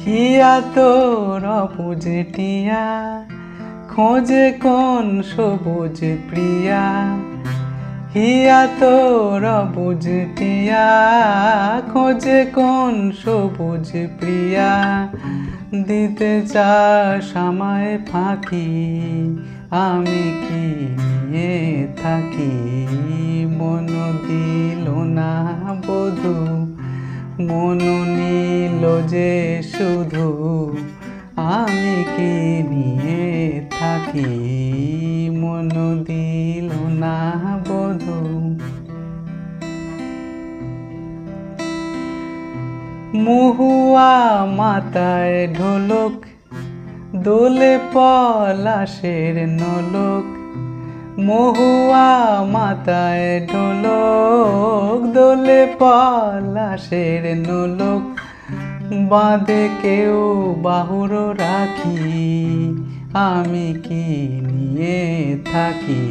হিয়া তোর অবুঝ টিয়া, খোঁজে কোন সবুজ প্রিয়া। হিয়া তোর অবুঝ টিয়া, খোঁজে কোন সবুজ প্রিয়া। দিতে চাস আমায় ফাঁকি, আমি কি নিয়ে থাকি। মন দিল না বধূ, মন নিল যে শুধু, আমি কি নিয়ে থাকি। মন দিল না বধূ। মহুয়া মাথায় ঢোলক, দোলে পলাশের নোলক। মহুয়া মাথায় ঢোলক, দোলে পলাশের নোলক। বাঁধে কেউ বাহুর রাখি, আমি কি নিয়ে থাকি।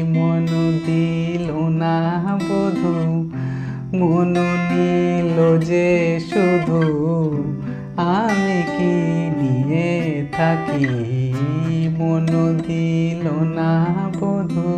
মন দিল না বধূ, মন নিল যে শুধু, আমি কি নিয়ে থাকি। মন দিল না বধূ।